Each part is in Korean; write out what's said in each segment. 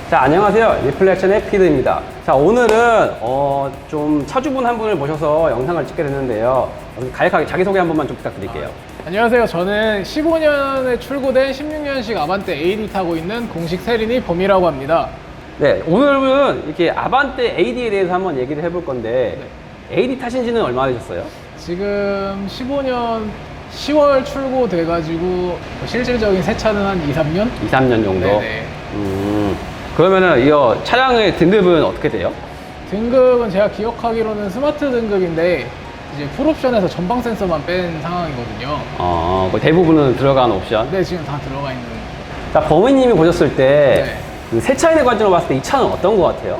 자, 안녕하세요. 리플렉션의 피드입니다. 자, 오늘은 좀 차주분 한 분을 모셔서 영상을 찍게 됐는데요. 간략하게 자기소개 한 번만 좀 부탁드릴게요. 안녕하세요. 저는 15년에 출고된 16년식 아반떼 AD 타고 있는 공식 세린이 범이라고 합니다. 네, 오늘은 이렇게 아반떼 AD에 대해서 한번 얘기를 해볼 건데, AD 타신 지는 얼마나 되셨어요? 지금 15년 10월 출고 돼가지고 실질적인 세차는 한 2, 3년? 2, 3년 정도? 네네. 그러면은 이 차량의 등급은 어떻게 돼요? 등급은 제가 기억하기로는 스마트 등급인데 이제 풀옵션에서 전방 센서만 뺀 상황이거든요. 그 대부분은 들어간 옵션? 네, 지금 다 들어가 있는. 자, 범위님이 보셨을 때, 네. 그 세차인의 관점으로 봤을 때 이 차는 어떤 것 같아요?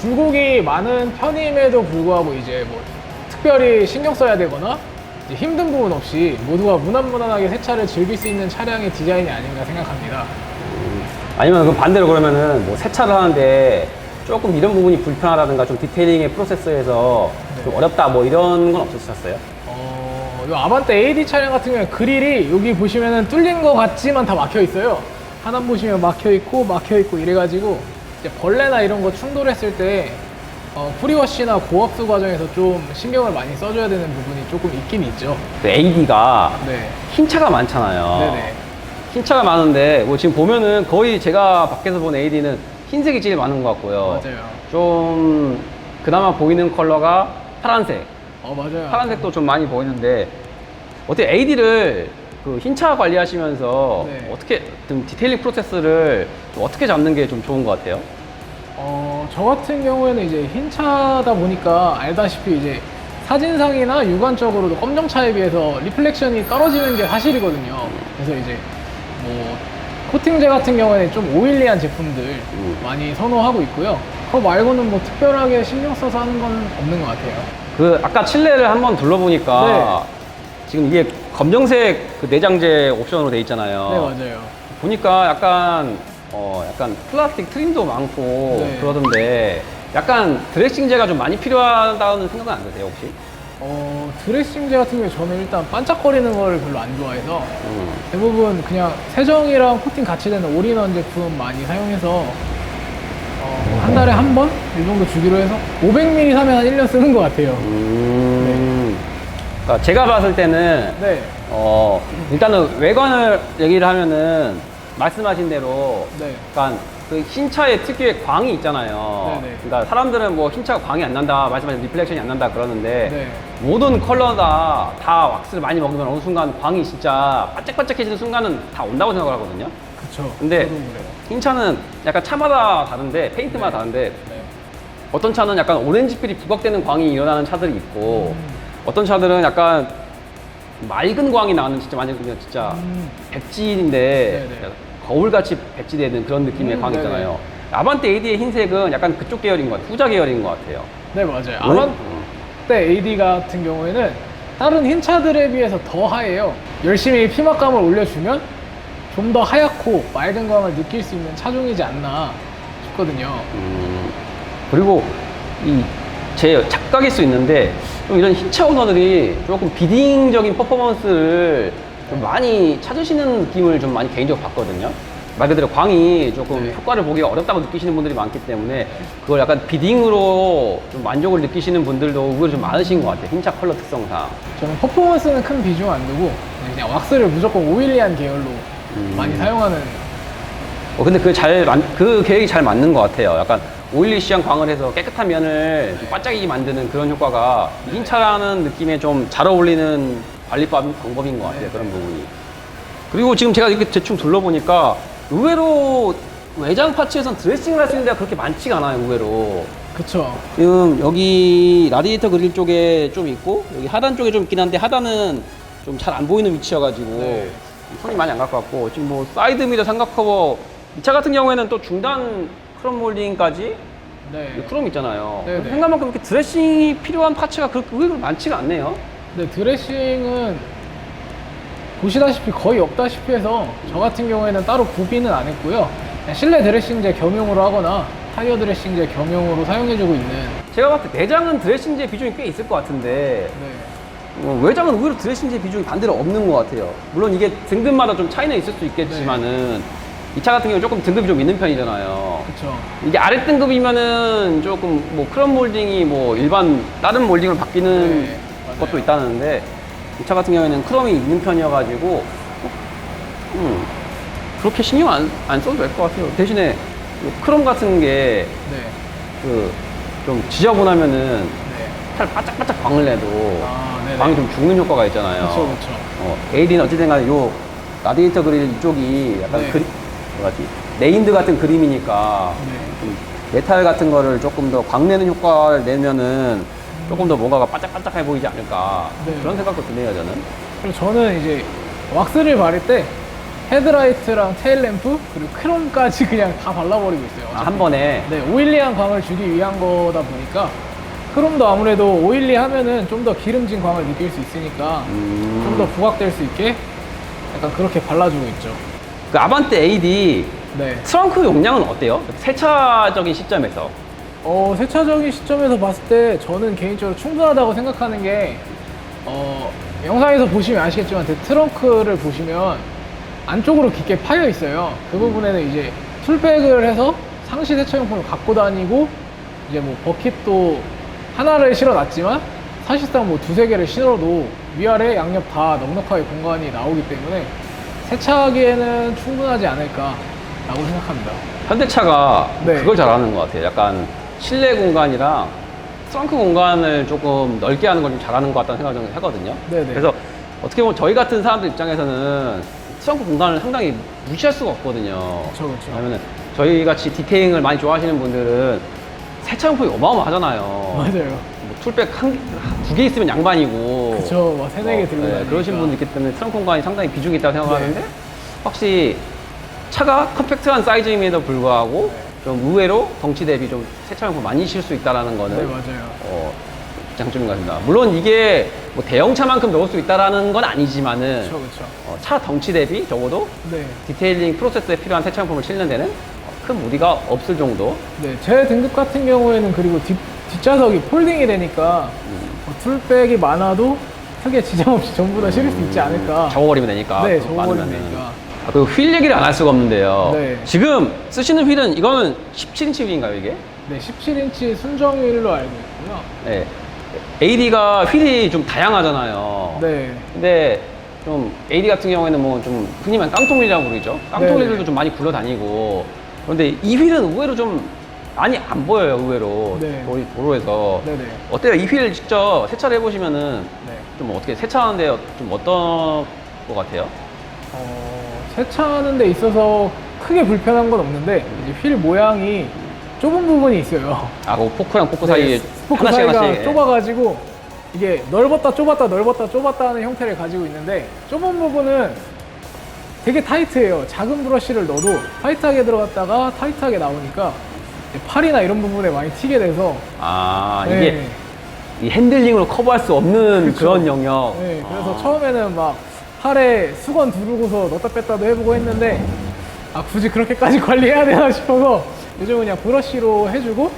굴곡이 많은 편임에도 불구하고 이제 뭐 특별히 신경 써야 되거나 이제 힘든 부분 없이 모두가 무난무난하게 세차를 즐길 수 있는 차량의 디자인이 아닌가 생각합니다. 아니면 그 반대로 그러면은 뭐 세차를 하는데 조금 이런 부분이 불편하다든가 좀 디테일링의 프로세스에서 좀 어렵다 뭐 이런 건 없으셨어요? 이 아반떼 AD 차량 같은 경우에 그릴이 여기 보시면은 뚫린 것 같지만 다 막혀 있어요. 하단 보시면 막혀 있고 이래가지고 이제 벌레나 이런 거 충돌했을 때 프리워시나 고압수 과정에서 좀 신경을 많이 써줘야 되는 부분이 조금 있긴 있죠. AD가 네. 흰 차가 많잖아요. 네네. 흰 차가 많은데 뭐 지금 보면은 거의 제가 밖에서 본 AD는 흰색이 제일 많은 것 같고요. 맞아요. 좀 그나마 보이는 컬러가 파란색. 맞아요. 파란색도 좀 많이 보이는데 어떻게 AD를 그 흰차 관리하시면서 네. 어떻게 좀 디테일링 프로세스를 좀 어떻게 잡는 게 좀 좋은 것 같아요? 저 같은 경우에는 이제 흰 차다 보니까 알다시피 이제 사진상이나 육안적으로도 검정차에 비해서 리플렉션이 떨어지는 게 사실이거든요. 그래서 이제 뭐 코팅제 같은 경우에는 좀 오일리한 제품들 많이 선호하고 있고요. 그거 말고는 뭐 특별하게 신경 써서 하는 건 없는 것 같아요. 그 아까 실내를 한번 둘러보니까 지금 이게 검정색 그 내장재 옵션으로 돼 있잖아요. 네, 맞아요. 보니까 약간 플라스틱 트림도 많고 네. 그러던데 약간 드레싱제가 좀 많이 필요하다는 생각은 안 드세요 혹시? 드레싱제 같은 경우에 저는 일단 반짝거리는 걸 별로 안 좋아해서 대부분 그냥 세정이랑 코팅 같이 되는 올인원 제품 많이 사용해서 한 달에 한 번? 이 정도 주기로 해서 500ml 사면 한 1년 쓰는 것 같아요. 그러니까 제가 봤을 때는 네. 일단은 외관을 얘기를 하면은 말씀하신 대로 네. 약간 그 흰차의 특유의 광이 있잖아요. 네네. 그러니까 사람들은 뭐 흰차가 광이 안 난다, 말씀하신 리플렉션이 안 난다 그러는데 네. 모든 컬러다 다 왁스를 많이 먹으면 어느 순간 광이 진짜 반짝반짝해지는 순간은 다 온다고 생각을 하거든요. 그쵸. 근데 저도 그래요. 흰차는 약간 차마다 다른데 페인트마다 다른데 네. 어떤 차는 약간 오렌지필이 부각되는 광이 일어나는 차들이 있고 어떤 차들은 약간 맑은 광이 나는 진짜 완전 그냥 진짜 백질인데 네네. 거울같이 백지되는 그런 느낌의 광 네네. 있잖아요. 아반떼 AD의 흰색은 약간 그쪽 계열인 것 같아요. 후자 계열인 것 같아요. 네, 맞아요. 아반떼 AD 같은 경우에는 다른 흰 차들에 비해서 더 하얘요. 열심히 피막감을 올려주면 좀 더 하얗고 맑은 광을 느낄 수 있는 차종이지 않나 싶거든요. 그리고 제 착각일 수 있는데 좀 이런 흰차 오너들이 조금 비딩적인 퍼포먼스를 좀 많이 찾으시는 느낌을 좀 많이 개인적으로 봤거든요. 말 그대로 광이 조금 효과를 보기가 어렵다고 느끼시는 분들이 많기 때문에 그걸 약간 비딩으로 좀 만족을 느끼시는 분들도 의외로 좀 많으신 것 같아요. 흰차 컬러 특성상. 저는 퍼포먼스는 큰 비중 안 두고 그냥 왁스를 무조건 오일리한 계열로 많이 사용하는. 근데 그 계획이 잘 맞는 것 같아요. 약간 오일리시한 광을 해서 깨끗한 면을 좀 반짝이게 만드는 그런 효과가 흰차라는 느낌에 좀 잘 어울리는 방법인 것 같아요. 그런 부분이. 그리고 지금 제가 이렇게 대충 둘러보니까 의외로 외장 파츠에선 드레싱을 할 수 있는 데가 그렇게 많지가 않아요. 의외로. 그쵸. 지금 여기 라디에이터 그릴 쪽에 좀 있고 여기 하단 쪽에 좀 있긴 한데 하단은 좀 잘 안 보이는 위치여가지고 손이 많이 안 갈 것 같고 지금 뭐 사이드 미러 삼각 커버 이 차 같은 경우에는 또 중단 크롬 몰딩까지 네. 크롬 있잖아요. 네네. 생각만큼 이렇게 드레싱이 필요한 파츠가 그렇게 의외로 많지가 않네요. 네, 드레싱은 보시다시피 거의 없다시피 해서 저 같은 경우에는 따로 구비는 안 했고요. 그냥 실내 드레싱제 겸용으로 하거나 타이어 드레싱제 겸용으로 사용해주고 있는. 제가 봤을 때 내장은 드레싱제 비중이 꽤 있을 것 같은데 네. 외장은 의외로 드레싱제 비중이 반대로 없는 것 같아요. 물론 이게 등급마다 좀 차이는 있을 수 있겠지만은 이 차 같은 경우 조금 등급이 좀 있는 편이잖아요. 그쵸. 이게 아래 등급이면은 조금 뭐 크롬 몰딩이 뭐 일반 다른 몰딩으로 바뀌는 네, 것도 맞아요. 있다는데 이 차 같은 경우에는 크롬이 있는 편이어가지고 그렇게 신경 안 써도 될 것 같아요. 대신에 요 크롬 같은 게 그 좀 네. 지저분하면은 네. 차를 바짝바짝 광을 내도 아, 네네. 광이 좀 죽는 효과가 있잖아요. 그쵸, 그쵸. AD는 어쨌든 간에 요 라디에이터 그릴 이쪽이 약간 네. 뭐라지 네임드 같은 그림이니까 네. 좀 메탈 같은 거를 조금 더 광내는 효과를 내면은 조금 더 뭔가가 바짝바짝해 보이지 않을까 네. 그런 생각도 드네요 저는. 그리고 저는 이제 왁스를 바를 때 헤드라이트랑 테일램프 그리고 크롬까지 그냥 다 발라버리고 있어요. 한 번에 네, 오일리한 광을 주기 위한 거다 보니까 크롬도 아무래도 오일리 하면은 좀 더 기름진 광을 느낄 수 있으니까 좀 더 부각될 수 있게 약간 그렇게 발라주고 있죠. 그 아반떼 AD 네. 트렁크 용량은 어때요? 세차적인 시점에서. 세차적인 시점에서 봤을 때 저는 개인적으로 충분하다고 생각하는 게 영상에서 보시면 아시겠지만 제 트렁크를 보시면 안쪽으로 깊게 파여 있어요. 그 부분에는 이제 풀백을 해서 상시 세차용품을 갖고 다니고 이제 뭐 버킷도 하나를 실어놨지만 사실상 뭐 두세 개를 실어도 위아래 양옆 다 넉넉하게 공간이 나오기 때문에 세차하기에는 충분하지 않을까라고 생각합니다. 현대차가 네. 그걸 잘하는 것 같아요. 약간 실내 공간이랑 트렁크 공간을 조금 넓게 하는 걸 좀 잘하는 것 같다는 생각을 저는 하거든요. 네네. 그래서 어떻게 보면 저희 같은 사람들 입장에서는 트렁크 공간을 상당히 무시할 수가 없거든요. 그쵸, 그쵸. 왜냐면 저희 같이 디테일을 많이 좋아하시는 분들은 세차용품이 어마어마하잖아요. 맞아요. 뭐 툴백 두 개 있으면 양반이고. 그쵸, 막 세네 개 들고 다니니까. 그러신 분들 있기 때문에 트렁크 공간이 상당히 비중이 있다고 생각하는데 네. 확실히 차가 컴팩트한 사이즈임에도 불구하고 좀 의외로 덩치 대비 좀 세차용품 많이 실 수 있다는 거는 네, 맞아요. 장점인 것 같습니다. 물론 이게 뭐 대형차만큼 넣을 수 있다는 건 아니지만은 그쵸, 그쵸. 차 덩치 대비 적어도 네. 디테일링 프로세스에 필요한 세차용품을 실는 데는 큰 무리가 없을 정도. 네, 제 등급 같은 경우에는 그리고 뒷좌석이 폴딩이 되니까 툴백이 많아도 크게 지장 없이 전부 다 실을 수 있지 않을까. 적어버리면 되니까. 네, 그거 적어버리면 많으면은. 되니까. 그리고 휠 얘기를 안 할 수가 없는데요. 네. 지금 쓰시는 휠은 이거는 17인치 휠인가요, 이게? 네, 17인치 순정휠로 알고 있고요. 네. AD가 휠이 좀 다양하잖아요. 네. 근데 좀 AD 같은 경우에는 뭐 좀 흔히 말하는 깡통휠이라고 부르죠. 깡통휠들도 네. 좀 많이 굴러다니고. 그런데 이 휠은 의외로 좀 많이 안 보여요, 의외로. 네. 도로에서. 네네. 어때요? 이 휠 직접 세차를 해보시면은 네. 좀 어떻게 세차하는데 좀 어떤 것 같아요? 세차하는 데 있어서 크게 불편한 건 없는데 이제 휠 모양이 좁은 부분이 있어요. 아, 그 포크랑 포크 사이에 포크 하나씩 사이가 하나씩. 좁아가지고 이게 넓었다 좁았다 넓었다 좁았다 하는 형태를 가지고 있는데 좁은 부분은 되게 타이트해요. 작은 브러쉬를 넣어도 타이트하게 들어갔다가 타이트하게 나오니까 이제 팔이나 이런 부분에 많이 튀게 돼서 아, 네. 이게 이 핸들링으로 커버할 수 없는 그쵸. 그런 영역. 네, 그래서 아. 처음에는 막 팔에 수건 두르고서 넣었다 뺐다도 해보고 했는데 아 굳이 그렇게까지 관리해야 되나 싶어서 요즘은 그냥 브러쉬로 해주고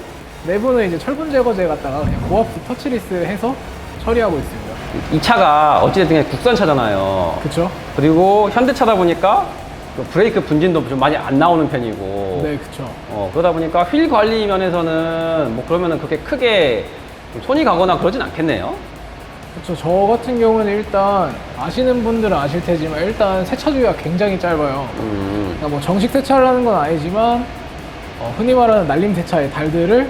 내부는 이제 철분 제거제 갖다가 그냥 고압수 터치리스 해서 처리하고 있습니다. 이 차가 어찌됐든 그냥 국산차잖아요. 그쵸? 그리고 현대차다 보니까 그 브레이크 분진도 좀 많이 안 나오는 편이고. 네, 그쵸. 그러다 보니까 휠 관리 면에서는 뭐 그러면은 그렇게 크게 좀 손이 가거나 그러진 않겠네요. 그쵸. 저 같은 경우는 일단 아시는 분들은 아실 테지만 일단 세차 주기가 굉장히 짧아요. 그러니까 뭐 정식 세차를 하는 건 아니지만 흔히 말하는 날림 세차의 달들을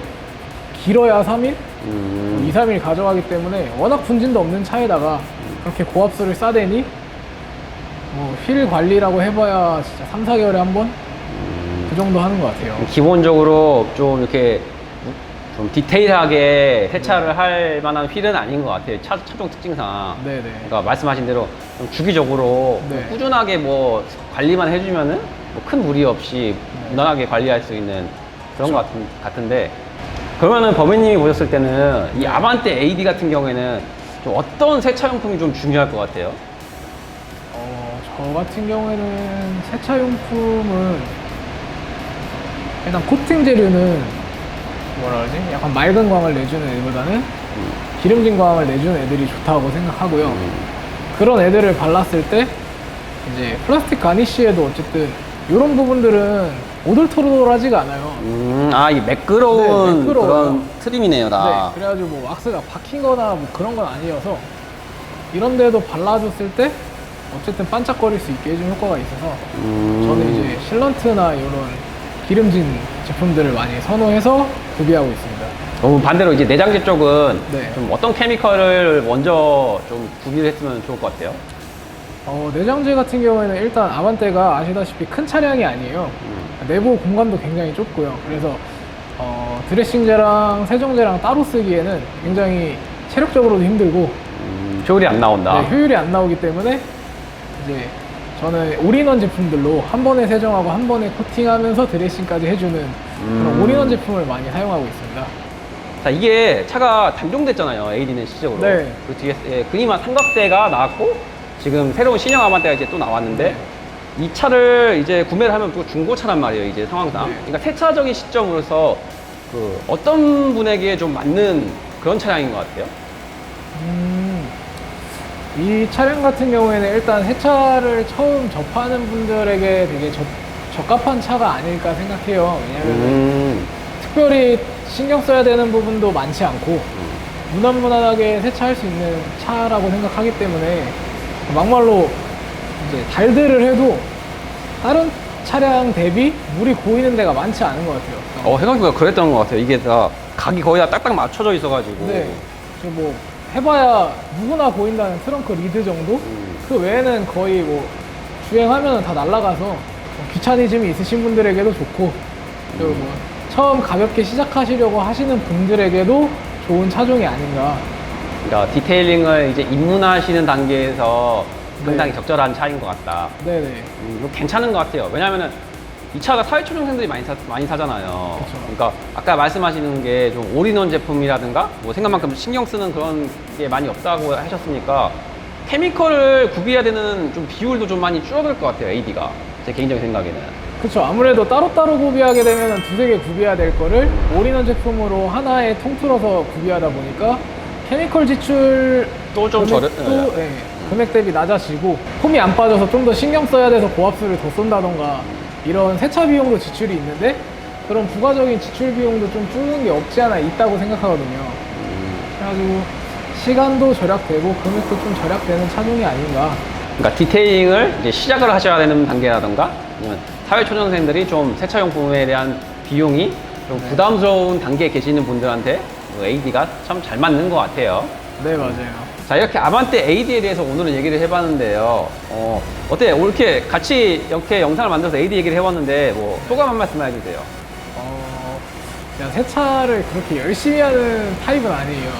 길어야 3일? 2, 3일 가져가기 때문에 워낙 분진도 없는 차에다가 그렇게 고압수를 싸대니 뭐 휠 관리라고 해봐야 진짜 3, 4개월에 한 번? 그 정도 하는 것 같아요. 기본적으로 좀 이렇게 좀 디테일하게 세차를 할 만한 휠은 아닌 것 같아요. 차종 특징상. 네네. 그러니까 말씀하신 대로 좀 주기적으로 네. 꾸준하게 뭐 관리만 해주면은 뭐 큰 무리 없이 무난하게 관리할 수 있는 그런 것 같은데 그러면은 범인님이 보셨을 때는 이 아반떼 AD 같은 경우에는 좀 어떤 세차용품이 좀 중요할 것 같아요? 저 같은 경우에는 세차용품은 일단 코팅 재료는 뭐라 그러지? 약간 맑은 광을 내주는 애보다는 기름진 광을 내주는 애들이 좋다고 생각하고요. 그런 애들을 발랐을 때 이제 플라스틱 가니쉬에도 어쨌든 이런 부분들은 오돌토돌하지가 않아요. 이 매끄러운, 네, 매끄러워요. 그런 트림이네요, 다. 네, 그래가지고 뭐 왁스가 박힌거나 뭐 그런 건 아니어서 이런 데도 발라줬을 때 어쨌든 반짝거릴 수 있게 해준 효과가 있어서 저는 이제 실런트나 이런 기름진 제품들을 많이 선호해서 구비하고 있습니다. 반대로 이제 내장재 쪽은 네. 좀 어떤 케미컬을 먼저 좀 구비를 했으면 좋을 것 같아요? 내장재 같은 경우에는 일단 아반떼가 아시다시피 큰 차량이 아니에요. 내부 공간도 굉장히 좁고요. 그래서 드레싱재랑 세정제랑 따로 쓰기에는 굉장히 체력적으로도 힘들고 효율이 안 나온다. 네, 효율이 안 나오기 때문에 이제 저는 올인원 제품들로 한 번에 세정하고 한 번에 코팅하면서 드레싱까지 해주는 그런 올인원 제품을 많이 사용하고 있습니다. 자, 이게 차가 단종됐잖아요. AD는 실적으로. 네. 그 뒤에 그니마 삼각대가 나왔고, 지금 새로운 신형 아반떼가 이제 또 나왔는데, 이 차를 이제 구매를 하면 또 중고차란 말이에요, 이제 상황상. 네. 그러니까 세차적인 시점으로서 어떤 분에게 좀 맞는 그런 차량인 것 같아요? 이 차량 같은 경우에는 일단 세차를 처음 접하는 분들에게 되게 적합한 차가 아닐까 생각해요. 왜냐면 특별히 신경 써야 되는 부분도 많지 않고 무난무난하게 세차할 수 있는 차라고 생각하기 때문에 막말로 이제 달들을 해도 다른 차량 대비 물이 고이는 데가 많지 않은 것 같아요. 생각보다 그랬던 것 같아요. 이게 다 각이 거의 다 딱딱 맞춰져 있어가지고. 네. 뭐 해봐야 누구나 보인다는 트렁크 리드 정도? 그 외에는 거의 뭐 주행하면 다 날아가서 뭐 귀차니즘이 있으신 분들에게도 좋고 그리고 뭐 처음 가볍게 시작하시려고 하시는 분들에게도 좋은 차종이 아닌가. 그러니까 디테일링을 이제 입문하시는 단계에서 상당히 네. 적절한 차인 것 같다. 네네. 이거 괜찮은 것 같아요. 왜냐면은 이 차가 사회초년생들이 많이 사잖아요. 그쵸. 그러니까 아까 말씀하시는 게 좀 올인원 제품이라든가 뭐 생각만큼 신경 쓰는 그런 게 많이 없다고 하셨으니까 케미컬을 구비해야 되는 좀 비율도 좀 많이 줄어들 것 같아요. AD가 제 개인적인 생각에는. 그쵸. 아무래도 따로따로 구비하게 되면 두세 개 구비해야 될 거를 올인원 제품으로 하나에 통틀어서 구비하다 보니까 케미컬 지출 또좀 금액도 금액 대비 낮아지고 폼이 안 빠져서 좀 더 신경 써야 돼서 고압수를 더 쏜다던가 이런 세차 비용도 지출이 있는데 그런 부가적인 지출 비용도 좀 줄는 게 없지 않아 있다고 생각하거든요. 그래가지고 시간도 절약되고 금액도 좀 절약되는 차종이 아닌가. 그러니까 디테일링을 이제 시작을 하셔야 되는 단계라든가 아니면 사회초년생들이 좀 세차용품에 대한 비용이 좀 부담스러운 단계에 계시는 분들한테 AD가 참 잘 맞는 것 같아요. 네, 맞아요. 자, 이렇게 아반떼 AD에 대해서 오늘은 얘기를 해봤는데요. 어때요? 이렇게 같이 이렇게 영상을 만들어서 AD 얘기를 해봤는데 뭐 소감 한 말씀 해주세요. 그냥 세차를 그렇게 열심히 하는 타입은 아니에요.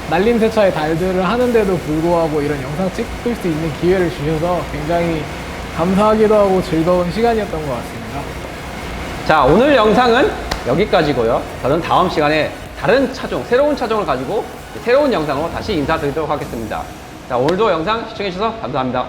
날림 세차에 달들을 하는데도 불구하고 이런 영상 찍을 수 있는 기회를 주셔서 굉장히 감사하기도 하고 즐거운 시간이었던 것 같습니다. 자, 오늘 영상은 여기까지고요. 저는 다음 시간에 다른 차종, 새로운 차종을 가지고 새로운 영상으로 다시 인사드리도록 하겠습니다. 자, 오늘도 영상 시청해주셔서 감사합니다.